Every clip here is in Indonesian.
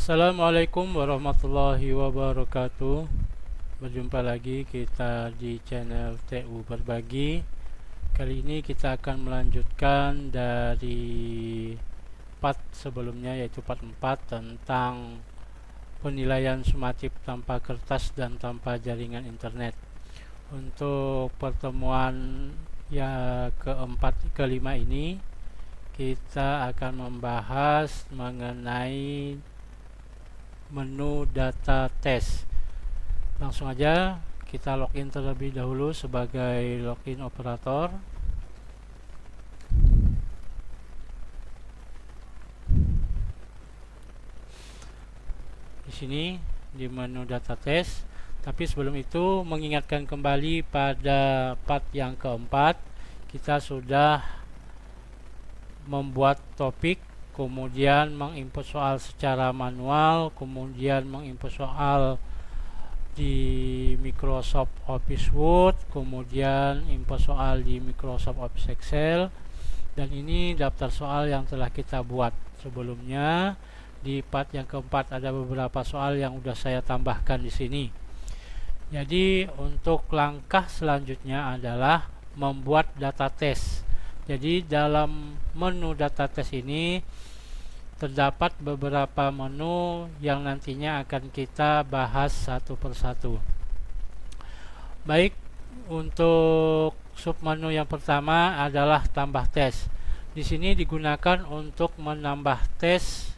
Assalamualaikum warahmatullahi wabarakatuh. Berjumpa lagi kita di channel TU Berbagi. Kali ini kita akan melanjutkan dari part sebelumnya, yaitu part 4 tentang penilaian sumatif tanpa kertas dan tanpa jaringan internet. Untuk pertemuan kelima ini kita akan membahas mengenai menu data test. Langsung aja kita login terlebih dahulu sebagai login operator. Di sini di menu data test. Tapi sebelum itu mengingatkan kembali pada part yang keempat, kita sudah membuat topik, kemudian menginput soal secara manual, kemudian menginput soal di Microsoft Office Word, kemudian input soal di Microsoft Office Excel, dan ini daftar soal yang telah kita buat sebelumnya. Di part yang keempat ada beberapa soal yang sudah saya tambahkan di sini. Jadi untuk langkah selanjutnya adalah membuat data test. Jadi dalam menu data test ini terdapat beberapa menu yang nantinya akan kita bahas satu persatu. Baik, untuk submenu yang pertama adalah tambah tes. Di sini digunakan untuk menambah tes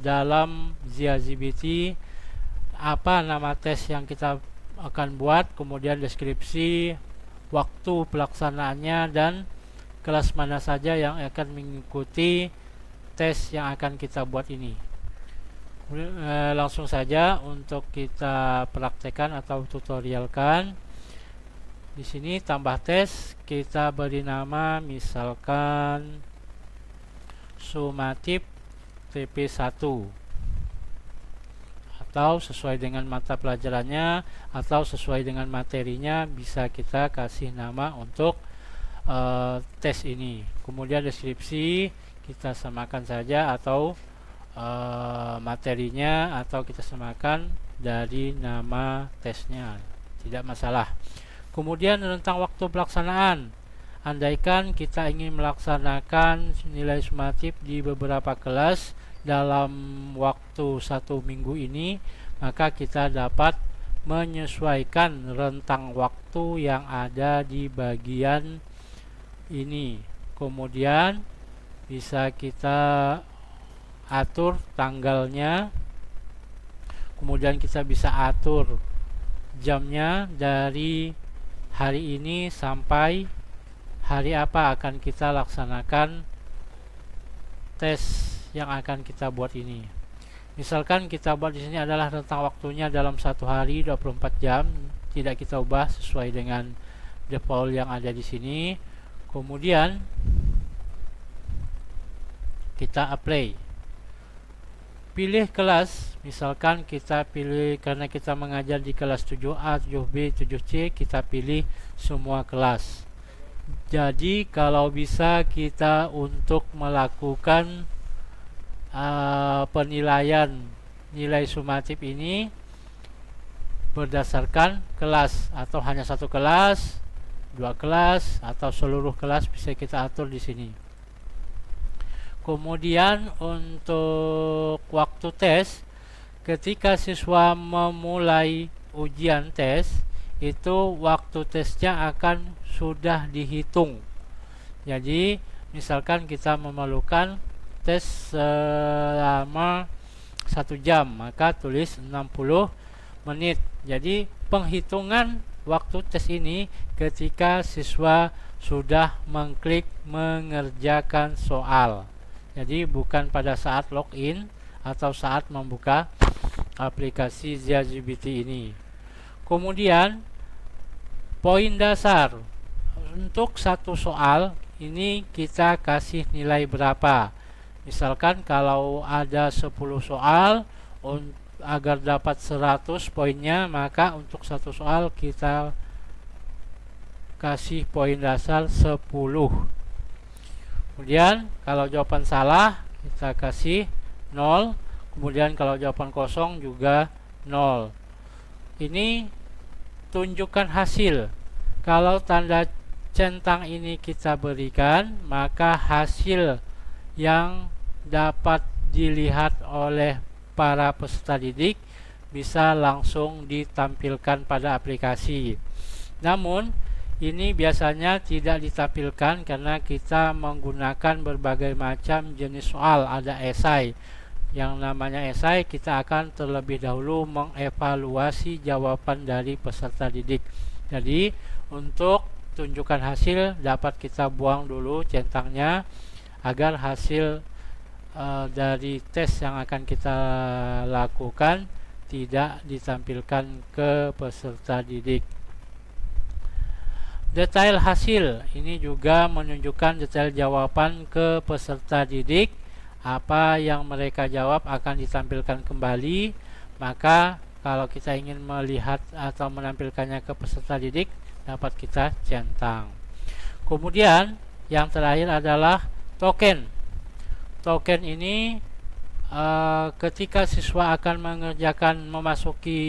dalam ZiaZBT. Apa nama tes yang kita akan buat, kemudian deskripsi, waktu pelaksanaannya, dan kelas mana saja yang akan mengikuti tes yang akan kita buat ini. Langsung saja untuk kita praktekkan atau tutorialkan. Di sini tambah tes, kita beri nama misalkan sumatif TP1, atau sesuai dengan mata pelajarannya atau sesuai dengan materinya bisa kita kasih nama untuk tes ini. Kemudian deskripsi kita samakan saja, atau materinya, atau kita samakan dari nama tesnya, tidak masalah. Kemudian tentang waktu pelaksanaan, andaikan kita ingin melaksanakan nilai sumatif di beberapa kelas dalam waktu 1 minggu ini, maka kita dapat menyesuaikan rentang waktu yang ada di bagian ini. Kemudian bisa kita atur tanggalnya, kemudian kita bisa atur jamnya dari hari ini sampai hari apa akan kita laksanakan tes yang akan kita buat ini. Misalkan kita buat di sini adalah rentang waktunya dalam 1 hari 24 jam, tidak kita ubah sesuai dengan default yang ada di sini. Kemudian kita apply. Pilih kelas, misalkan kita pilih, karena kita mengajar di kelas 7A, 7B, 7C, kita pilih semua kelas. Jadi kalau bisa kita untuk melakukan penilaian nilai sumatif ini berdasarkan kelas, atau hanya satu kelas, 2 kelas, atau seluruh kelas bisa kita atur di sini. Kemudian untuk waktu tes, ketika siswa memulai ujian tes, itu waktu tesnya akan sudah dihitung. Jadi misalkan kita memerlukan tes selama 1 jam, maka tulis 60 menit. Jadi penghitungan waktu tes ini ketika siswa sudah mengklik mengerjakan soal. Jadi bukan pada saat login atau saat membuka aplikasi ZiaZBT ini. Kemudian poin dasar untuk satu soal ini kita kasih nilai berapa. Misalkan kalau ada 10 soal, agar dapat 100 poinnya, maka untuk satu soal kita kasih poin dasar 10. Kemudian kalau jawaban salah, kita kasih 0. Kemudian kalau jawaban kosong juga 0. Ini tunjukkan hasil. Kalau tanda centang ini kita berikan, maka hasil yang dapat dilihat oleh para peserta didik bisa langsung ditampilkan pada aplikasi. Namun ini biasanya tidak ditampilkan karena kita menggunakan berbagai macam jenis soal. Ada esai. Yang namanya esai, kita akan terlebih dahulu mengevaluasi jawaban dari peserta didik. Jadi untuk tunjukkan hasil dapat kita buang dulu centangnya agar hasil dari tes yang akan kita lakukan tidak ditampilkan ke peserta didik. Detail hasil ini juga menunjukkan detail jawaban ke peserta didik. Apa yang mereka jawab akan ditampilkan kembali. Maka kalau kita ingin melihat atau menampilkannya ke peserta didik, dapat kita centang. Kemudian yang terakhir adalah token. Token ini ketika siswa akan mengerjakan memasuki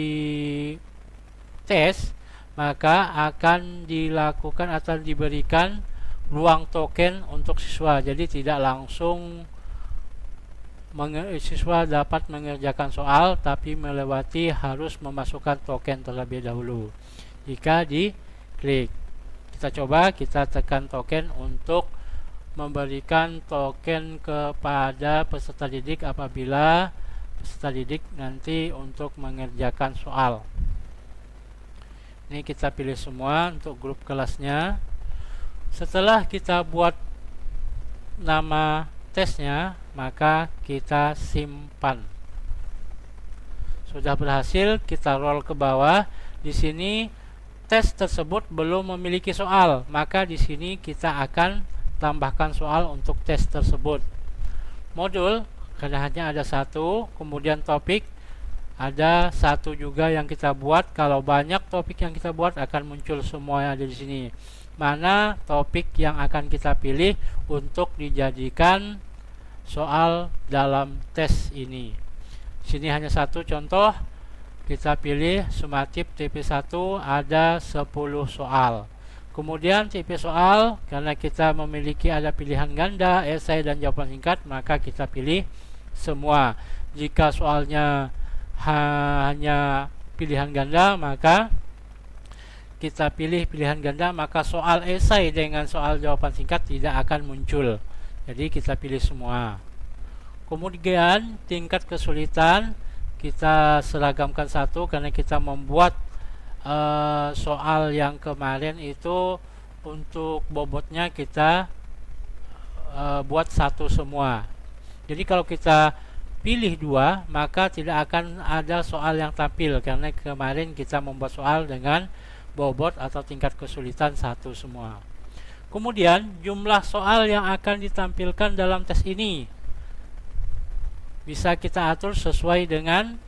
tes, maka akan dilakukan atau diberikan ruang token untuk siswa. Jadi tidak langsung siswa dapat mengerjakan soal, tapi melewati harus memasukkan token terlebih dahulu. Jika diklik, kita coba, kita tekan token untuk memberikan token kepada peserta didik apabila peserta didik nanti untuk mengerjakan soal. Ini kita pilih semua untuk grup kelasnya. Setelah kita buat nama tesnya, maka kita simpan. Sudah berhasil, kita roll ke bawah. Di sini tes tersebut belum memiliki soal, maka di sini kita akan tambahkan soal untuk tes tersebut. Modul karena hanya ada satu, kemudian topik ada satu juga yang kita buat. Kalau banyak topik yang kita buat akan muncul semua yang ada di sini. Mana topik yang akan kita pilih untuk dijadikan soal dalam tes ini. Sini hanya satu contoh. Kita pilih Sumatip TP1 ada 10 soal. Kemudian tipe soal karena kita memiliki ada pilihan ganda, esai dan jawaban singkat, maka kita pilih semua. Jika soalnya hanya pilihan ganda, maka kita pilih pilihan ganda, maka soal esai dengan soal jawaban singkat tidak akan muncul. Jadi kita pilih semua. Kemudian tingkat kesulitan kita seragamkan satu karena kita membuat soal yang kemarin itu untuk bobotnya kita buat satu semua. Jadi kalau kita pilih dua, maka tidak akan ada soal yang tampil karena kemarin kita membuat soal dengan bobot atau tingkat kesulitan satu semua. Kemudian jumlah soal yang akan ditampilkan dalam tes ini bisa kita atur sesuai dengan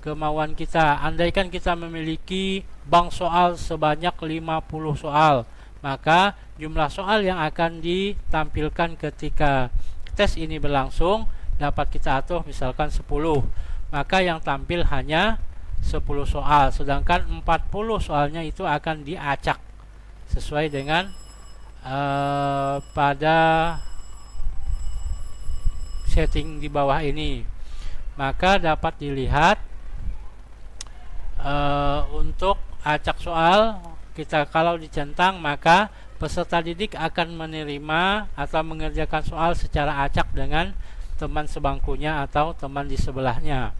kemauan kita. Andaikan kita memiliki bank soal sebanyak 50 soal, maka jumlah soal yang akan ditampilkan ketika tes ini berlangsung dapat kita atur misalkan 10. Maka yang tampil hanya 10 soal, sedangkan 40 soalnya itu akan diacak sesuai dengan pada setting di bawah ini. Maka dapat dilihat untuk acak soal kita kalau dicentang, maka peserta didik akan menerima atau mengerjakan soal secara acak dengan teman sebangkunya atau teman di sebelahnya.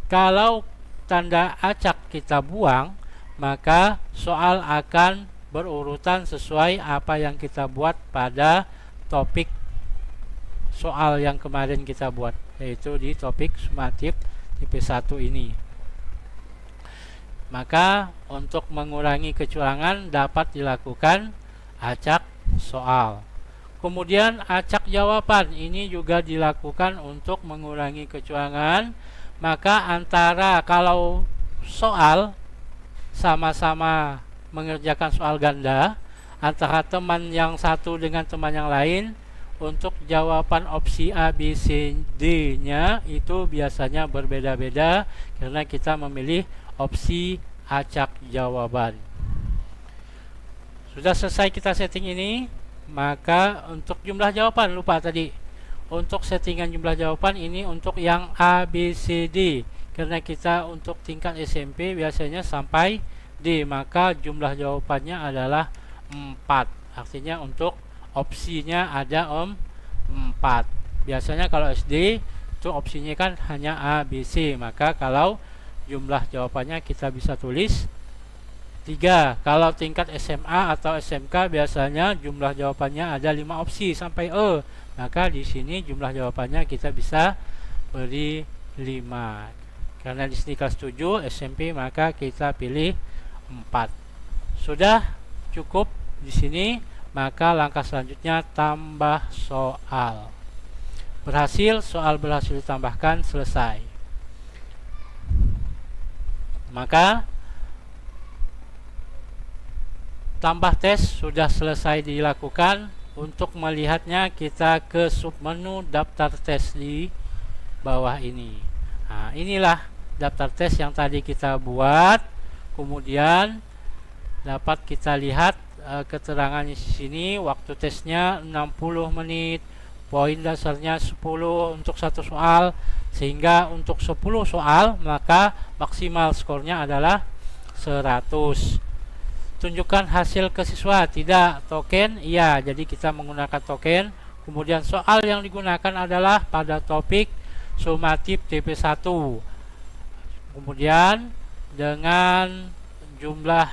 Kalau tanda acak kita buang, maka soal akan berurutan sesuai apa yang kita buat pada topik soal yang kemarin kita buat, yaitu di topik Sumatip tipe 1 ini. Maka untuk mengurangi kecurangan dapat dilakukan acak soal. Kemudian acak jawaban ini juga dilakukan untuk mengurangi kecurangan. Maka antara kalau soal sama-sama mengerjakan soal ganda antara teman yang satu dengan teman yang lain, untuk jawaban opsi A, B, C, D nya itu biasanya berbeda-beda karena kita memilih opsi acak jawaban. Sudah selesai kita setting ini, maka untuk jumlah jawaban lupa tadi. Untuk settingan jumlah jawaban ini untuk yang A, B, C, D. Karena kita untuk tingkat SMP biasanya sampai D, maka jumlah jawabannya adalah 4. Artinya untuk opsinya ada 4. Biasanya kalau SD itu opsinya kan hanya A, B, C. Maka kalau jumlah jawabannya kita bisa tulis 3. Kalau tingkat SMA atau SMK biasanya jumlah jawabannya ada 5 opsi sampai E. Maka di sini jumlah jawabannya kita bisa beri 5. Karena di sini kelas 7 SMP maka kita pilih 4. Sudah cukup di sini, maka langkah selanjutnya tambah soal. Berhasil, soal berhasil ditambahkan, selesai. Maka tambah tes sudah selesai dilakukan. Untuk melihatnya kita ke submenu daftar tes di bawah ini. Nah, inilah daftar tes yang tadi kita buat. Kemudian dapat kita lihat keterangan di sini. Waktu tesnya 60 menit, poin dasarnya 10 untuk satu soal, sehingga untuk 10 soal maka maksimal skornya adalah 100. Tunjukkan hasil ke siswa, tidak token, iya, jadi kita menggunakan token. Kemudian soal yang digunakan adalah pada topik sumatif TP1. Kemudian dengan jumlah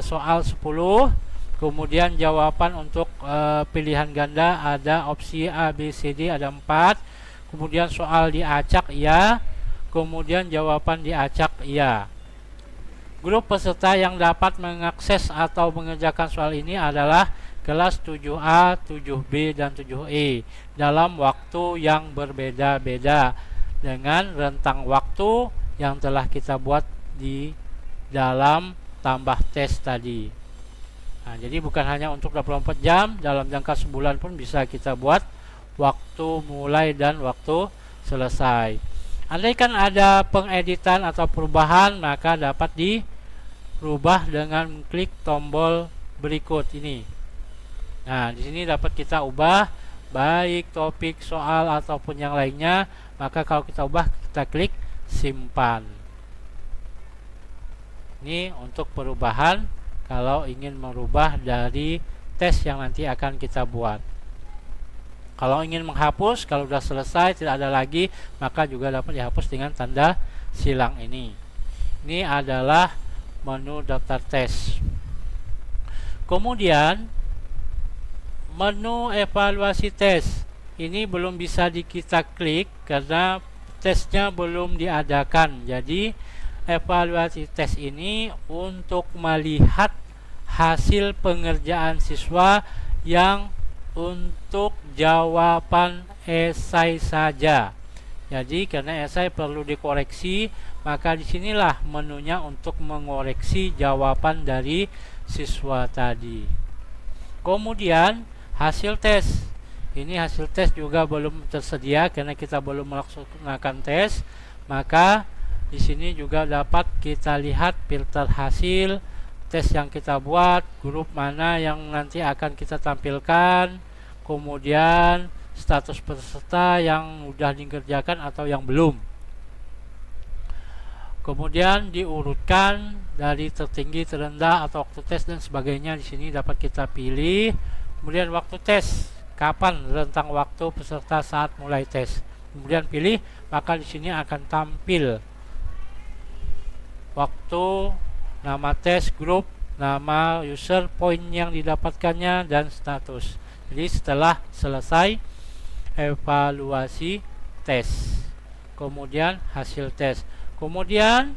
soal 10, kemudian jawaban untuk pilihan ganda ada opsi A, B, C, D ada 4. Kemudian soal diacak iya, kemudian jawaban diacak iya. Grup peserta yang dapat mengakses atau mengerjakan soal ini adalah kelas 7A, 7B, dan 7E dalam waktu yang berbeda-beda dengan rentang waktu yang telah kita buat di dalam tambah tes tadi. Nah, jadi bukan hanya untuk 24 jam, dalam jangka sebulan pun bisa kita buat waktu mulai dan waktu selesai. Andaikan ada pengeditan atau perubahan, maka dapat dirubah dengan klik tombol berikut ini. Nah, di sini dapat kita ubah baik topik, soal ataupun yang lainnya. Maka kalau kita ubah, kita klik simpan. Ini untuk perubahan kalau ingin merubah dari tes yang nanti akan kita buat. Kalau ingin menghapus, kalau sudah selesai tidak ada lagi, maka juga dapat dihapus dengan tanda silang ini. Ini adalah menu daftar tes. Kemudian menu evaluasi tes ini belum bisa kita klik karena tesnya belum diadakan. Jadi evaluasi tes ini untuk melihat hasil pengerjaan siswa yang untuk jawaban esai saja. Jadi karena esai perlu dikoreksi, maka disinilah menunya untuk mengoreksi jawaban dari siswa tadi. Kemudian hasil tes. Ini hasil tes juga belum tersedia karena kita belum melaksanakan tes. Maka di sini juga dapat kita lihat filter hasil tes yang kita buat, grup mana yang nanti akan kita tampilkan, kemudian status peserta yang sudah dikerjakan atau yang belum. Kemudian diurutkan dari tertinggi, terendah, atau waktu tes dan sebagainya. Di sini dapat kita pilih. Kemudian waktu tes, kapan rentang waktu peserta saat mulai tes. Kemudian pilih, maka di sini akan tampil waktu, nama tes, grup, nama user, poin yang didapatkannya, dan status. Jadi setelah selesai evaluasi tes, kemudian hasil tes, kemudian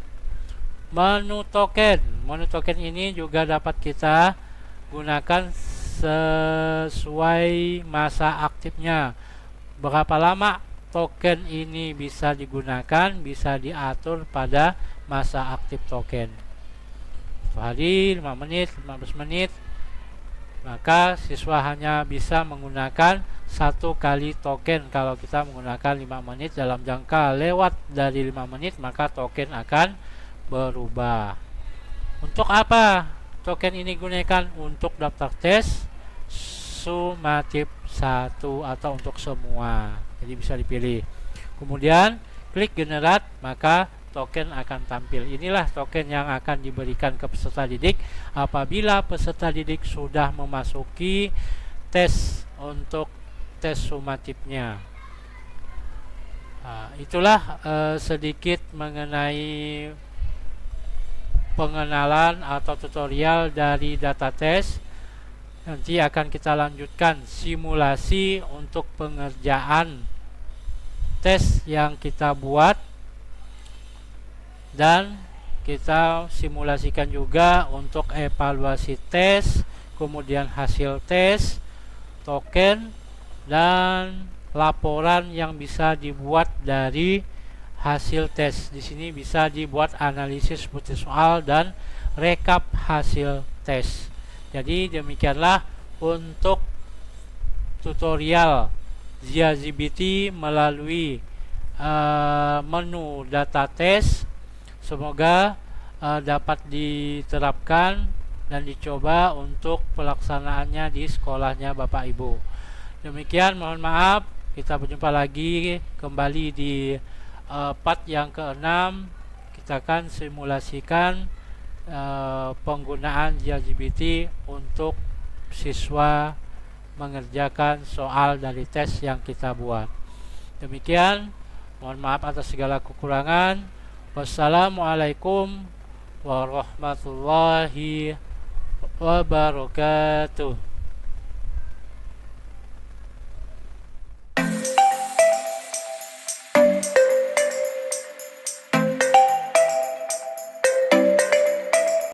menu token. Menu token ini juga dapat kita gunakan sesuai masa aktifnya. Berapa lama token ini bisa digunakan, bisa diatur pada masa aktif token. 1 hari, 5 menit, 15 menit. Maka siswa hanya bisa menggunakan 1 kali token. Kalau kita menggunakan 5 menit, dalam jangka lewat dari 5 menit maka token akan berubah. Untuk apa token ini gunakan? Untuk daftar tes sumatif 1 atau untuk semua, jadi bisa dipilih. Kemudian klik generate, maka token akan tampil. Inilah token yang akan diberikan ke peserta didik apabila peserta didik sudah memasuki tes untuk tes sumatifnya. Nah, itulah sedikit mengenai pengenalan atau tutorial dari data test. Nanti akan kita lanjutkan simulasi untuk pengerjaan tes yang kita buat, dan kita simulasikan juga untuk evaluasi tes, kemudian hasil tes, token, dan laporan yang bisa dibuat dari hasil tes. Di sini bisa dibuat analisis bukti soal dan rekap hasil tes. Jadi demikianlah untuk tutorial ZiaGPT melalui menu data test. Semoga dapat diterapkan dan dicoba untuk pelaksanaannya di sekolahnya Bapak Ibu. Demikian, mohon maaf. Kita berjumpa lagi kembali di part yang ke-6. Kita akan simulasikan penggunaan ZiaGPT untuk siswa mengerjakan soal dari tes yang kita buat. Demikian, mohon maaf atas segala kekurangan. Wassalamualaikum warahmatullahi wabarakatuh.